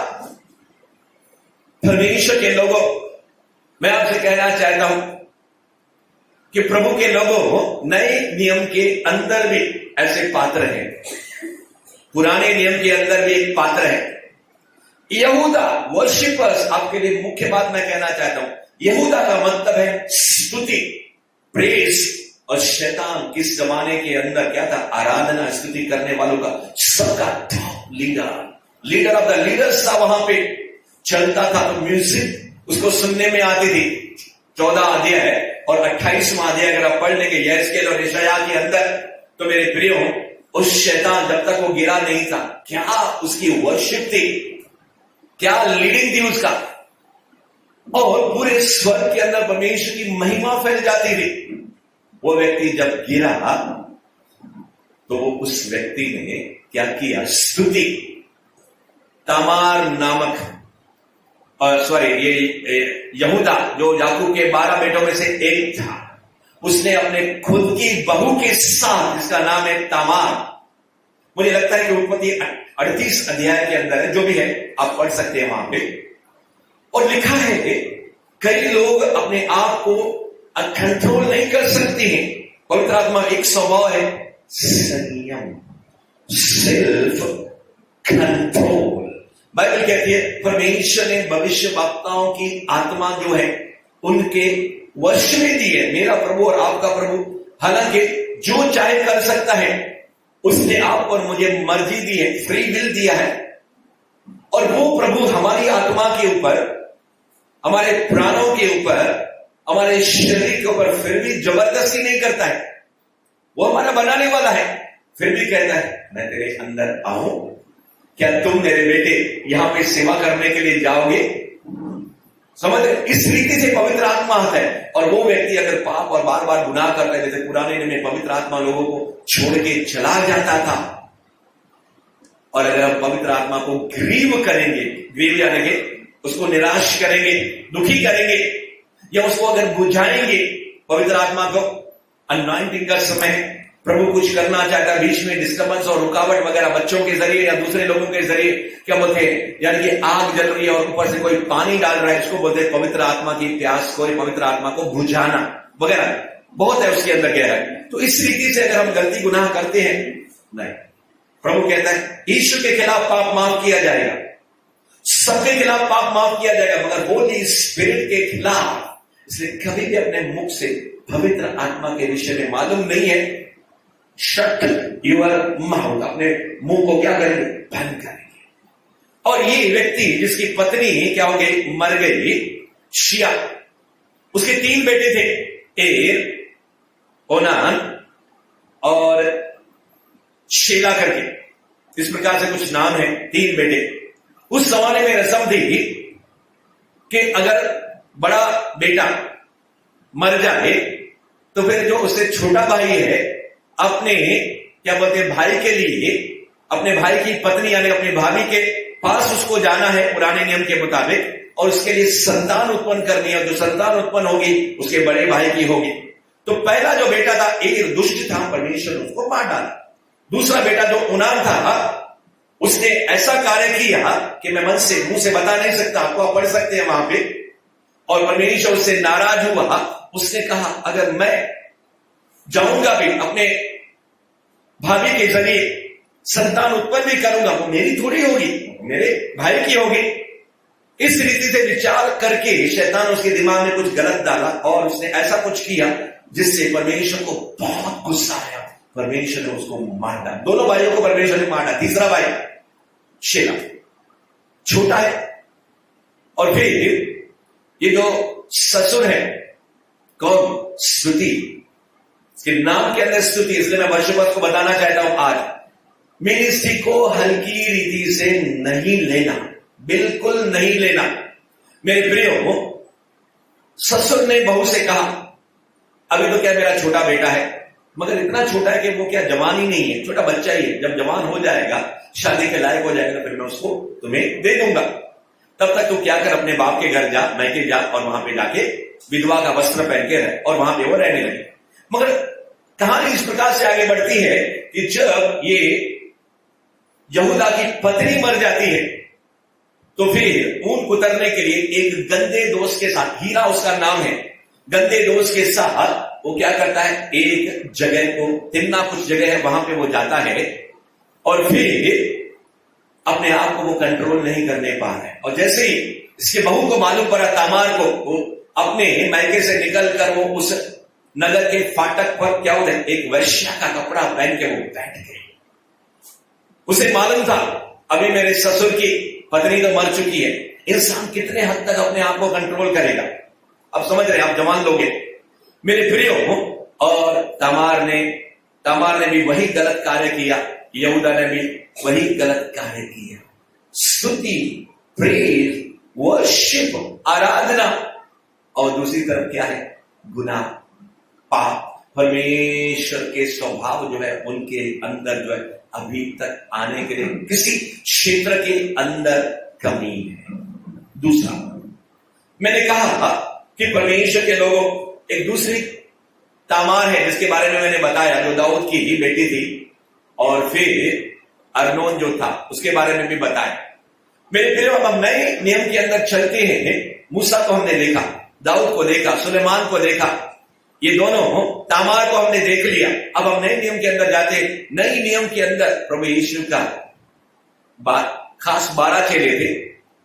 परमेश्वर के लोगों, मैं आपसे कहना चाहता हूं कि प्रभु के लोगों नए नियम के अंदर भी ऐसे पात्र हैं, पुराने नियम के अंदर भी एक पात्र है। यहूदा वर्शिपर्स, आपके लिए मुख्य बात मैं कहना चाहता हूं, यहूदा का मतलब है स्तुति, प्रेज। और शैतान किस जमाने के अंदर क्या था? आराधना, स्तुति करने वालों का सबका top leader of the leaders था। वहां पे चलता था तो म्यूजिक उसको सुनने में आती थी। 14 अध्याय है और 28वां अध्याय अगर आप पढ़ लेंगे यहेजकेल और यशायाह के अंदर, तो मेरे प्रियो, उस शैतान जब तक वो गिरा नहीं था, क्या उसकी वर्शिप थी, क्या लीडिंग थी उसका, और पूरे स्वर्ग के अंदर परमेश्वर की महिमा फैल जाती थी। वो व्यक्ति जब गिरा तो वो उस व्यक्ति ने क्या किया? स्तुति। तामार नामक, ये यहूदा जो याकूब के 12 बेटों में से एक था, उसने अपने खुद की बहू के साथ, जिसका नाम है तामार, मुझे लगता है कि उत्पत्ति 38 अध्याय के अंदर है, जो भी है आप पढ़ सकते हैं वहां पे, और लिखा है कि कई लोग अपने आप को कंट्रोल नहीं कर सकते हैं। पवित्र आत्मा एक स्वभाव है संयम, सेल्फ कंट्रोल। बाइबल कहती है परमेश्वर ने भविष्य वक्ताओं की आत्मा जो है उनके वश में दी है, मेरा प्रभु और आपका प्रभु। हालांकि जो चाहे कर सकता है, उसने आप और मुझे मर्जी दी है, फ्री विल दिया है, और वो प्रभु हमारी आत्मा के ऊपर, हमारे प्राणों के ऊपर, हमारे शरीर के ऊपर फिर भी जबरदस्ती नहीं करता है। वो हमारा बनाने वाला है, फिर भी कहता है मैं तेरे अंदर आऊं, क्या तुम मेरे बेटे यहां पे सेवा करने के लिए जाओगे? समझ रहे? इस रीति से पवित्र आत्मा आता है। और वो व्यक्ति अगर पाप और बार बार गुनाह करता है, जैसे पुराने नियम में पवित्र आत्मा लोगों को छोड़ के चला जाता था, और अगर हम पवित्र आत्मा को ग्रीव करेंगे, ग्रीव यानी कि उसको निराश करेंगे, दुखी करेंगे, या उसको अगर बुझाएंगे, पवित्र आत्मा को अनॉइंटिंग का समय प्रभु कुछ करना चाहता है, बीच में डिस्टर्बेंस और रुकावट वगैरह बच्चों के जरिए या दूसरे लोगों के जरिए, क्या बोलते हैं, यानी कि आग जल रही है और ऊपर से कोई पानी डाल रहा है, इसको बोलते हैं पवित्र आत्मा की प्यास को, पवित्र आत्मा को बुझाना वगैरह, बहुत है उसके अंदर गहरा है। तो इस रीति से अगर हम गलती गुनाह करते हैं, नहीं, प्रभु कहता है ईश्वर के खिलाफ पाप माफ किया जाएगा, सबके खिलाफ पाप माफ किया जाएगा, मगर होली स्पिरिट के खिलाफ। इसलिए कभी भी अपने मुख से पवित्र आत्मा के विषय में मालूम नहीं है, शट यूर माउथ, अपने मुंह को क्या करेंगे? बंद करेंगे। और ये व्यक्ति जिसकी पत्नी क्या हो गई? मर गई, शिया, उसके 3 बेटे थे, एर, ओनान और शेला करके, इस प्रकार से कुछ नाम है, 3 बेटे। उस जमाने में रस्म थी कि अगर बड़ा बेटा मर जाए तो फिर जो उससे छोटा भाई है अपने क्या बोलते हैं भाई के लिए, अपने भाई की पत्नी यानी अपने भाभी के पास उसको जाना है पुराने नियम के मुताबिक, और उसके लिए संतान उत्पन्न करनी है। जो संतान उत्पन्न होगी उसके बड़े भाई की होगी। तो पहला जो बेटा था एक दुष्ट था, परमेश्वर ने उसको मार डाला। दूसरा बेटा जो ओनान था, उसने ऐसा कार्य किया कि मैं मन से मुंह से बता नहीं सकता, आपको आप पढ़ सकते हैं वहां पे, और परमेश्वर उससे नाराज हुआ। उसने कहा अगर मैं जाऊंगा भी अपने भाभी के जरिए संतान उत्पन्न भी करूंगा, वो मेरी थोड़ी होगी, मेरे भाई की होगी। इस रीति से विचार करके शैतान उसके दिमाग में कुछ गलत डाला और उसने ऐसा कुछ किया जिससे परमेश्वर को बहुत गुस्सा आया। परमेश्वर ने उसको मार डाला, दोनों भाइयों को परमेश्वर ने मार डाला। तीसरा भाई शेला छोटा है, और फिर ये जो ससुर है कौन? स्तुति, इसके नाम के अंदर स्तुति। इसलिए मैं वर्षों को बताना चाहता हूं आज, मिनिस्ट्री को हल्की रीति से नहीं लेना, बिल्कुल नहीं लेना। मेरे प्रियो, ससुर ने बहू से कहा अभी तो क्या मेरा छोटा बेटा है, मगर इतना छोटा है कि वो क्या जवान ही नहीं है, छोटा बच्चा ही है, जब जवान हो जाएगा, शादी के लायक हो जाएगा, फिर मैं उसको तुम्हें दे दूंगा। तब तक तू क्या कर, अपने बाप के घर जा, मैके जा, और वहां पे जाके विधवा का वस्त्र पहन के रहे, और वहां पे वो रहने लगे। मगर कहानी इस प्रकार से आगे बढ़ती है कि जब ये यहूदा की पत्नी मर जाती है, तो फिर ऊन कुतरने के लिए एक गंदे दोस्त के साथ, हीरा उसका नाम है, गंदे दोस्त के साथ वो क्या करता है, एक जगह को, तिम्ना कुछ जगह है, वहां पे वो जाता है और फिर अपने आप को वो कंट्रोल नहीं करने पा रहा है। और जैसे ही इसके बहू को मालूम पड़ा, तामार को, वो अपने मायके से निकलकर वो उस नगर के फाटक पर क्या होता है, एक वैश्या का कपड़ा पहन के वो बैठ गए। उसे मालूम था अभी मेरे ससुर की पत्नी तो मर चुकी है। इंसान कितने हद तक अपने आप को कंट्रोल करेगा, अब समझ रहे, आप जवान लोगे मेरे प्रियो। और तामार ने भी वही गलत कार्य किया, यहूदा ने भी वही गलत कार्य किया। स्तुति, प्रेज, वर्शिप, आराधना, और दूसरी तरफ क्या है, गुनाह, पाप। परमेश्वर के स्वभाव जो है उनके अंदर जो है अभी तक आने के लिए किसी क्षेत्र के अंदर कमी है। दूसरा, मैंने कहा कि परमेश्वर के लोगों, एक दूसरी तामार है जिसके बारे में मैंने बताया, जो दाऊद की ही बेटी थी, और फिर अर्नोन जो था उसके बारे में भी बताया। मेरे प्रियो, अब हम नए नियम के अंदर चलते हैं। मूसा को हमने देखा, दाऊद को देखा, सुलेमान को देखा, ये दोनों तामार को हमने देख लिया। अब हम नए नियम के अंदर जाते हैं। नए नियम के अंदर प्रभु यीशु का खास 12 चेले थे,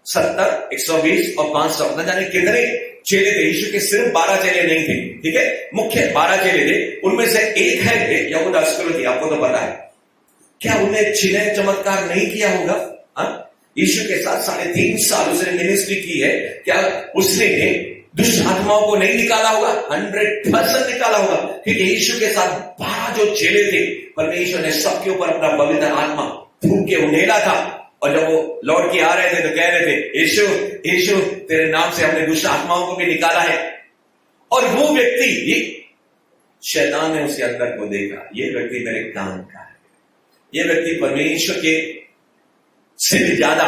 70, 120 और 500, न जाने कितने चेले थे। यीशु के सिर्फ 12 चेले नहीं थे, ठीक है, मुख्य 12 चेले थे। उनमें से एक है यहूदा इस्करियोती, आपको तो पता है। क्या उन्हें चिन्ह चमत्कार नहीं किया होगा? यीशु के साथ 3.5 साल उसने मिनिस्ट्री की है, क्या उसने दुष्ट आत्माओं को नहीं निकाला होगा? 100% निकाला होगा, क्योंकि यीशु के साथ 12 जो चेले थे, परमेश्वर ने सबके ऊपर अपना पवित्र आत्मा फूंक के उंडेला था। और जब वो लौट के आ रहे थे तो कह रहे थे, यीशु यीशु तेरे नाम से हमने दुष्ट आत्माओं को भी निकाला है। और वो व्यक्ति, शैतान ने उसके अंदर को देखा, ये व्यक्ति मेरे काम का है, ये व्यक्ति परमेश्वर के से भी ज्यादा,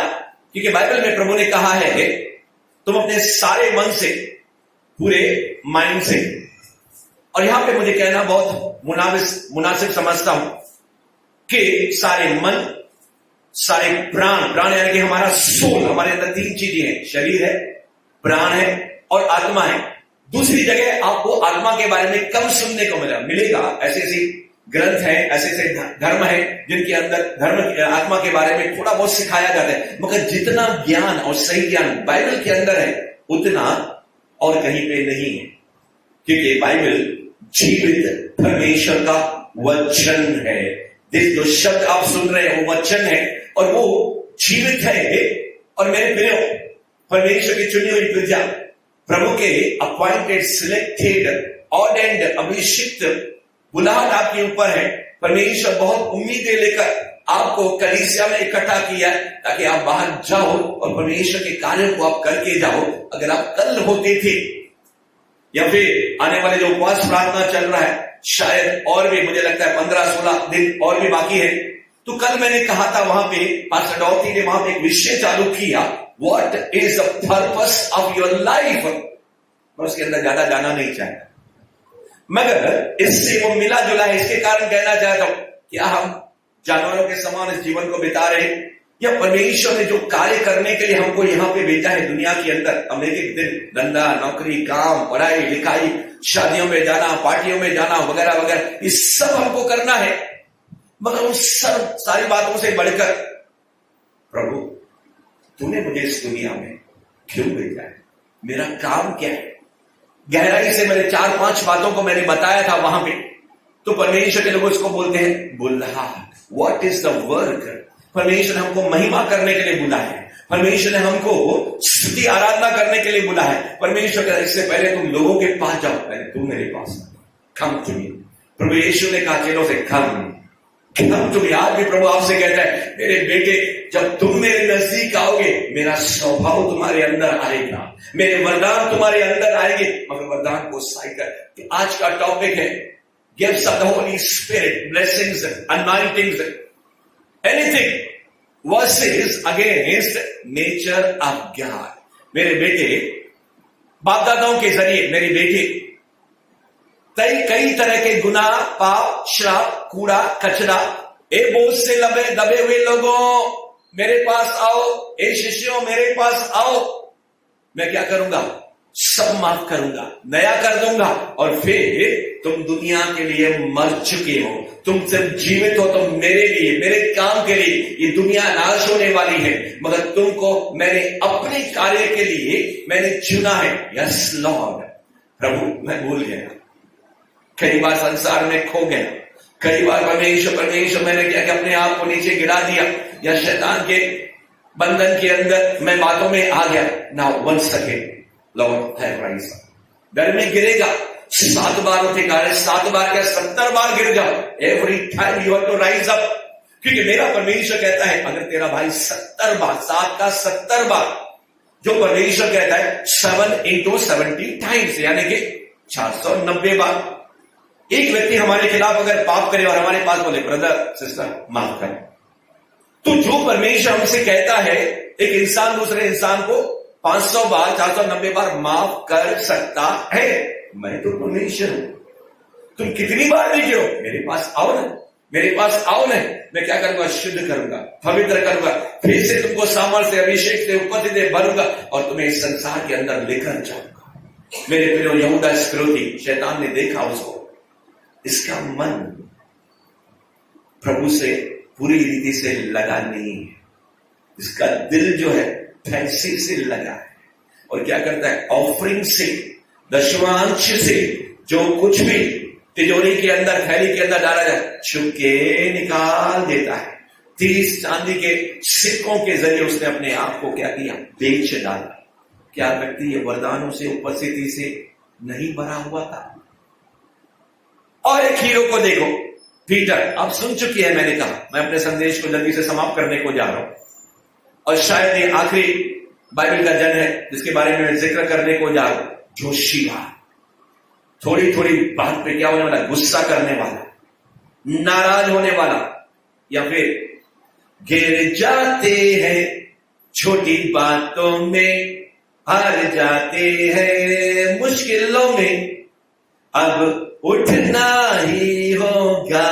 क्योंकि बाइबल में प्रभु ने कहा है तुम अपने सारे मन से, पूरे माइंड से, और यहां पे मुझे कहना बहुत मुनासिब समझता हूं कि सारे मन, सारे प्राण यानी कि हमारा सोल, हमारे अंदर 3 चीजें हैं, शरीर है, प्राण है और आत्मा है। दूसरी जगह आपको आत्मा के बारे में कम सुनने को मिलेगा। ऐसे ग्रंथ है, ऐसे धर्म है जिनके अंदर धर्म आत्मा के बारे में थोड़ा बहुत सिखाया जाता है, मगर जितना ज्ञान और सही ज्ञान बाइबल के अंदर है उतना और कहीं पे नहीं है, क्योंकि बाइबल जीवित परमेश्वर का वचन है। जो शब्द आप सुन रहे हैं वो वचन है और वो जीवित है। और मेरे प्रियो, परमेश्वर की चुनी हुई प्रजा, प्रभु के अपॉइंटेड, सिलेक्टेड, ऑर्डेंड, अभिषिक्त बुलाहट आपके ऊपर है। परमेश्वर बहुत उम्मीदें लेकर आपको कलीसिया में इकट्ठा किया है ताकि आप बाहर जाओ और परमेश्वर के कार्यों को आप करके जाओ। अगर आप कल होते थे, या फिर आने वाले जो उपवास प्रार्थना चल रहा है, शायद और भी मुझे लगता है 15-16 दिन और भी बाकी है, तो कल मैंने कहा था वहां पे, पास्टर डॉटी ने वहां पे एक विषय चालू किया, what is the purpose of your life. और उसके अंदर ज्यादा जाना नहीं चाहता, मगर इससे वो मिला जुला है। इसके कारण कहना चाहता हूं, क्या हम जानवरों के समान इस जीवन को बिता रहे, या परमेश्वर ने जो कार्य करने के लिए हमको यहां पे भेजा है दुनिया के अंदर, हम एक एक दिन धंधा, नौकरी, काम, पढ़ाई लिखाई, शादियों में जाना, पार्टियों में जाना, वगैरह वगैरह, ये सब हमको करना है, मगर उन सब सारी बातों से बढ़कर, प्रभु तूने मुझे इस दुनिया में क्यों भेजा है, मेरा काम क्या है। गहराई से मैंने 4-5 बातों को मैंने बताया था वहां पे। तो परमेश्वर के लोग इसको बोलते हैं बुलाहट। What is the work. परमेश्वर ने हमको महिमा करने के लिए बुलाया है, परमेश्वर ने हमको स्तुति आराधना करने के लिए बुलाया है। परमेश्वर का इससे पहले तुम लोगों के पास जाओ, पहले तुम मेरे पास कम टू मी। प्रभु यीशु ने कहा चलो से कम टू मी। आज भी प्रभु आपसे कहता है, मेरे बेटे जब तुम मेरे नजदीक आओगे, मेरा स्वभाव तुम्हारे अंदर आएगा, मेरे वरदान तुम्हारे अंदर आएंगे, मगर वरदान को सही कर। आज का टॉपिक है gifts of the Holy Spirit, blessings, anointings, anything verses against nature of God. मेरे बेटे, बाप दादाओं के जरिए मेरी बेटी कई तरह के गुनाह, पाप, श्राप, कूड़ा, कचरा, ए बोझ से दबे हुए लोगों मेरे पास आओ, ए शिष्यों मेरे पास आओ, मैं क्या करूंगा? सब माफ करूंगा, नया कर दूंगा। और फिर तुम दुनिया के लिए मर चुके हो, तुम सिर्फ जीवित हो तो मेरे लिए, मेरे काम के लिए। ये दुनिया नाश होने वाली है, मगर तुमको मैंने अपने कार्य के लिए मैंने चुना है। यस लॉर्ड, प्रभु मैं भूल गया, कई बार संसार में खो गया, कई बार परमेश्वर मैंने क्या कि अपने आप को नीचे गिरा दिया, या शैतान के बंधन के अंदर मैं बातों में आ गया। Now once again Lord have rise up. घर में गिरेगा 7 बार उठेगा, 7 बार क्या 70 बार गिर जाओ, every time you have to rise up. क्योंकि मेरा परमेश्वर कहता है अगर तेरा भाई 70 बार, 7 का 70 बार, जो परमेश्वर कहता है 7 into 70 टाइम्स, यानी कि 490 बार एक व्यक्ति हमारे खिलाफ अगर पाप करे और हमारे पास बोले ब्रदर सिस्टर माफ कर, तो जो परमेश्वर हमसे कहता है एक इंसान दूसरे इंसान को 500 बार 490 बार माफ कर सकता है। मैं तो परमेश्वर हूं, तुम कितनी बार भी गिरो मेरे पास आओ ना, मेरे पास आओ ना, मैं क्या करूंगा? शुद्ध करूंगा, पवित्र करूंगा, फिर से तुमको सामर्थ्य से, अभिषेक से, उपस्थिति से भरूंगा और तुम्हें इस संसार के अंदर लेकर जाऊंगा। मेरे प्रियो यहूदा इस्करियोती, शैतान ने देखा उसको, इसका मन प्रभु से पूरी रीति से लगा नहीं है, इसका दिल जो है फैंसी से लगा है। और क्या करता है? ऑफरिंग से, दशमांश से जो कुछ भी तिजोरी के अंदर, थैली के अंदर डाला जाए, छुपके निकाल देता है। 30 चांदी के सिक्कों के जरिए उसने अपने आप को क्या किया? बेच डाला। क्या व्यक्ति ये वरदानों से, उपस्थिति से नहीं भरा हुआ था? और एक हीरो को देखो, पीटर। अब सुन चुकी है, मैंने कहा मैं अपने संदेश को जल्दी से समाप्त करने को जा रहा हूं, और शायद ये आखिरी बाइबल का जन है जिसके बारे में मैं जिक्र करने को जा रहा हूं। जोशिया, थोड़ी थोड़ी बात पे क्या होने वाला? गुस्सा करने वाला, नाराज होने वाला, या फिर गिर जाते हैं छोटी बातों में, हार जाते हैं मुश्किलों में, अब उठना ही होगा,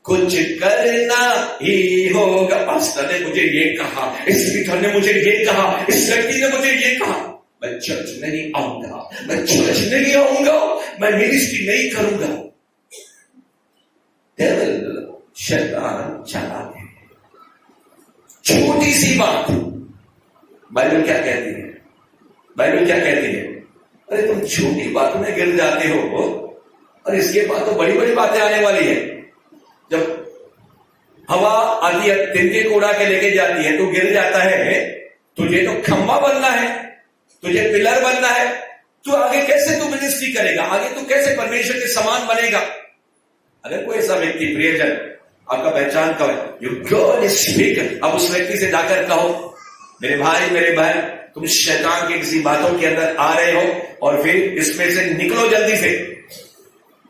कुछ करना ही होगा। पास्टर ने मुझे ये कहा, इस स्पीकर ने मुझे ये कहा, इस व्यक्ति ने मुझे ये कहा, मैं चर्च नहीं आऊंगा, मैं चर्च नहीं आऊंगा, मैं मिनिस्ट्री नहीं करूंगा। डेविल, शैतान चालाक है। छोटी सी बात बाइबल क्या कहती है? बाइबल क्या कहती है? अरे तुम छोटी बातों में गिर जाते हो, और इसके बाद तो बड़ी बड़ी बातें आने वाली है। जब हवा आती है, तिनके को उड़ा के लेके जाती है, तो गिर जाता है, तुझे तो खंभा बनना है, तुझे पिलर बनना है, तू आगे कैसे तू मिनिस्ट्री करेगा? आगे तू कैसे परमेश्वर के समान बनेगा? अगर कोई ऐसा व्यक्ति, प्रियजन, आपका पहचान कब है, यू गो स्पीक, अब उस व्यक्ति से जाकर कहो, मेरे भाई, मेरे बहन, तुम शैतान की किसी बातों के अंदर आ रहे हो, और फिर इसमें से निकलो जल्दी से।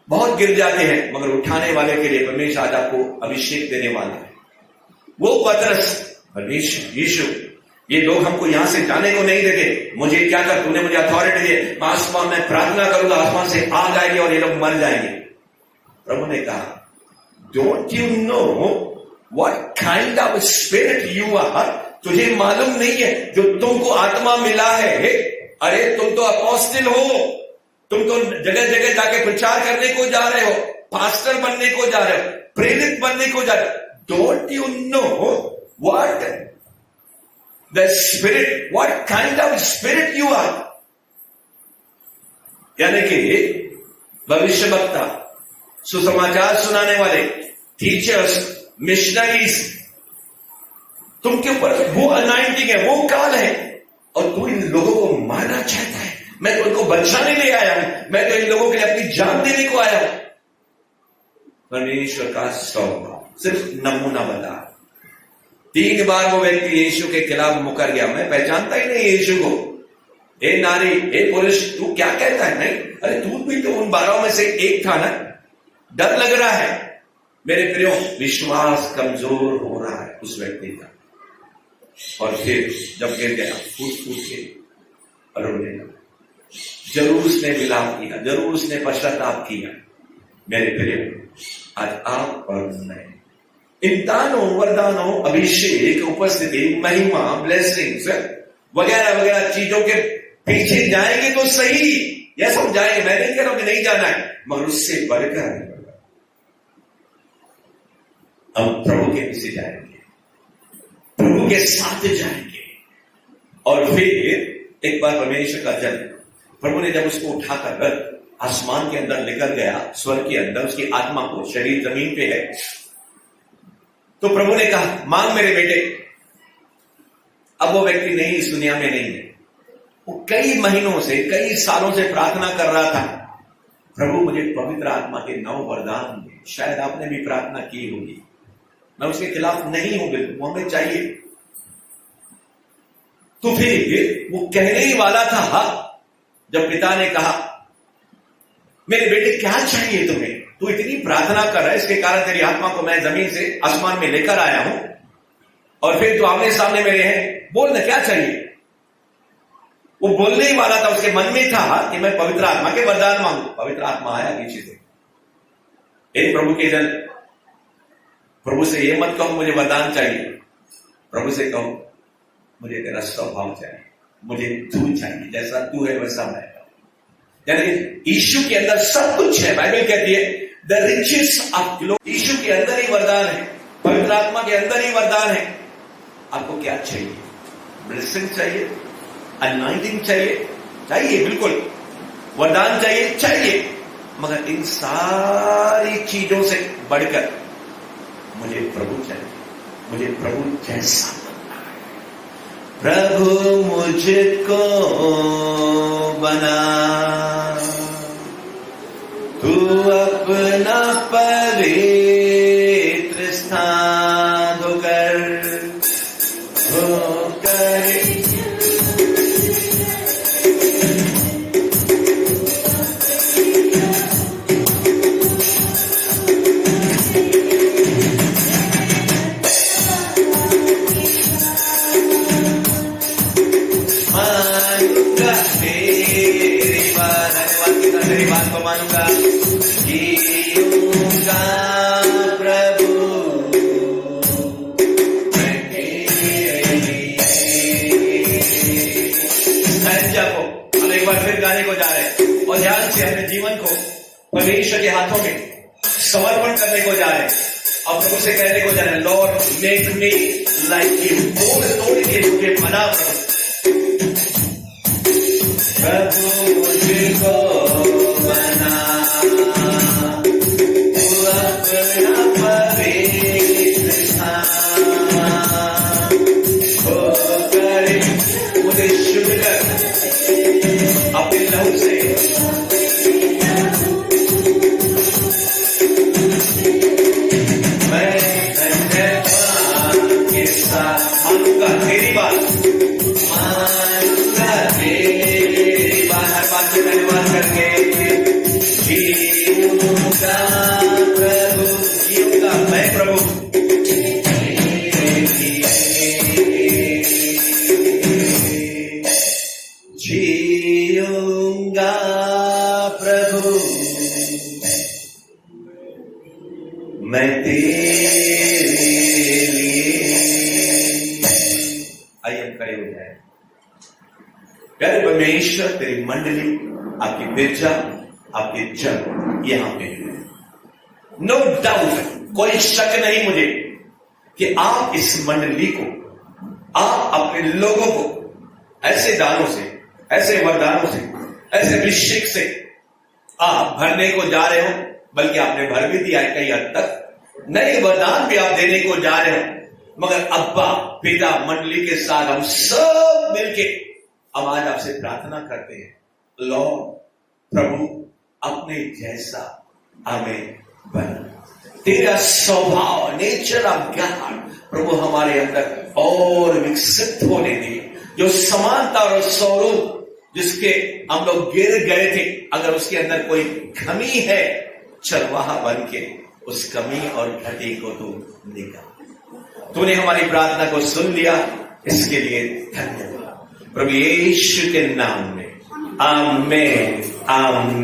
बहुत गिर जाते हैं, मगर उठाने वाले के लिए परमेश्वर आज आपको अभिषेक देने वाला है। वो पतरस, परमेश्वर यीशु, ये लोग हमको यहां से जाने को नहीं देते, मुझे क्या कर, तूने मुझे अथॉरिटी दी, मैं आसमान में प्रार्थना करूंगा, आसमान से आग आएगी और ये लोग मर जाएंगे। प्रभु ने कहा, don't you know what kind of spirit you are? तुझे मालूम नहीं है जो तुमको आत्मा मिला है? अरे तुम तो अपोस्टल हो, तुम तो जगह जगह जाके प्रचार करने को जा रहे हो, पास्टर बनने को जा रहे हो, प्रेरित बनने को जा रहे हो। Don't you know what the spirit, what kind of spirit you are? यानी कि भविष्य वक्ता, सुसमाचार सुनाने वाले, टीचर्स, मिशनरीज, तुमके ऊपर वो अनाइंटिंग है, वो काल है, और तू इन लोगों को मारना चाहता है। मैं तो इनको बचाने ले आया हूं, मैं तो इन लोगों के लिए अपनी जान देने को आया हूं। परमेश्वर का स्वभाव सिर्फ नमूना बता। 3 बार वो व्यक्ति यीशु के खिलाफ मुकर गया, मैं पहचानता ही नहीं यीशु को। ए नारी, ए पुरुष, तू क्या कहता है? नहीं, अरे तू भी तो उन 12 में से एक था ना। डर लग रहा है मेरे प्रियो, विश्वास कमजोर हो रहा है उस व्यक्ति का, और फिर जब गिर गया, फूट फूट के रोने लगा। जरूर उसने विलाप किया, जरूर उसने पश्चाताप किया। मेरे प्रिय, आज आप और मैं इन दानों, वरदानों, अभिषेक, उपस्थिति, महिमा, ब्लेसिंग्स वगैरह वगैरह चीजों के पीछे जाएंगे तो सही, यह सब जाएंगे, मैं नहीं कह रहा हूं कि नहीं जाना है, मगर उससे बढ़कर हम प्रभु के पीछे जाएंगे, प्रभु के साथ जाएंगे। और फिर एक बार परमेश्वर का जन, प्रभु ने जब उसको उठाकर आसमान के अंदर लेकर गया, स्वर्ग के अंदर, उसकी आत्मा को, शरीर जमीन पे है, तो प्रभु ने कहा मांग मेरे बेटे। अब वो व्यक्ति नहीं इस दुनिया में नहीं है, वो कई महीनों से, कई सालों से प्रार्थना कर रहा था, प्रभु मुझे पवित्र आत्मा के 9 वरदान दे। शायद आपने भी प्रार्थना की होगी, मैं उसके खिलाफ नहीं हूं, बिल्कुल वो हमें चाहिए। तो फिर वो कहने ही वाला था जब पिता ने कहा मेरे बेटे क्या चाहिए तुम्हें, तू इतनी प्रार्थना कर रहा है, इसके कारण तेरी आत्मा को मैं जमीन से आसमान में लेकर आया हूं, और फिर तू आमने सामने मेरे हैं, बोल ना क्या चाहिए। वो बोलने ही वाला था, उसके मन में था कि मैं पवित्र आत्मा के वरदान मांगू। पवित्र आत्मा आया नीचे से, हे प्रभु के जन, प्रभु से ये मत कहो मुझे वरदान चाहिए, प्रभु से कहो मुझे तेरा स्वभाव चाहिए, मुझे तू चाहिए, जैसा तू है वैसा मैं। यानी यीशु के अंदर सब कुछ है। बाइबल कहती है द रिचेस ऑफ ग्लोरी, यीशु के अंदर ही वरदान है, पवित्र आत्मा के अंदर ही वरदान है। आपको क्या चाहिए? ब्लेसिंग चाहिए, अनॉइंटिंग चाहिए, बिल्कुल, वरदान चाहिए, मगर इन सारी चीजों से बढ़कर मुझे प्रभु चाहिए, मुझे प्रभु जैसा बनना है। प्रभु मुझको बना, तू अपना पवित्र स्थान होकर तेरी बात को मानूंगा, जीऊंगा प्रभु मैं तेरे लिए। हम एक बार फिर गाने को जा रहे हैं और ध्यान से अपने जीवन को परमेश्वर के हाथों में समर्पण करने को जा रहे हैं और प्रभु से कहने को जा रहे हैं, Lord make me like you. तोड़ के मुझे बना प्रभु मुझको बना, तू अपना पवित्र स्थान होकर मुझे शुद्ध कर अपने लहू से। मैं के साथ मानूंगा तेरी बात, मानूंगा तेरी बात, हर बात में धन्यवाद करके जीऊंगा प्रभु, जीऊंगा मैं प्रभु जीऊंगा प्रभु मैं तेरे लिए। आइए हम खड़े हो जाए। प्यारे परमेश्वर, तेरी मंडली, आपकी बिरजा, आपके जन यहां पे है। नो डाउट, कोई शक नहीं मुझे कि आप इस मंडली को, आप अपने लोगों को ऐसे दानों से, ऐसे वरदानों से, ऐसे अभिषेक से आप भरने को जा रहे हो, बल्कि आपने भर भी दिया है कई हद तक। नए वरदान भी आप देने को जा रहे हो, मगर अब्बा पिता मंडली के साथ हम सब मिलके हम आज आपसे प्रार्थना करते हैं, लॉर्ड प्रभु अपने जैसा हमें बना, तेरा स्वभाव, नेचर ऑफ गॉड प्रभु हमारे अंदर और विकसित होने दे। जो समानता और स्वरूप जिसके हम लोग गिर गए थे, अगर उसके अंदर कोई कमी है, चरवाहा बन के उस कमी और घटी को तू निकाल। तूने हमारी प्रार्थना को सुन लिया, इसके लिए धन्यवाद प्रभु यीशु के नाम में, आमीन आमीन।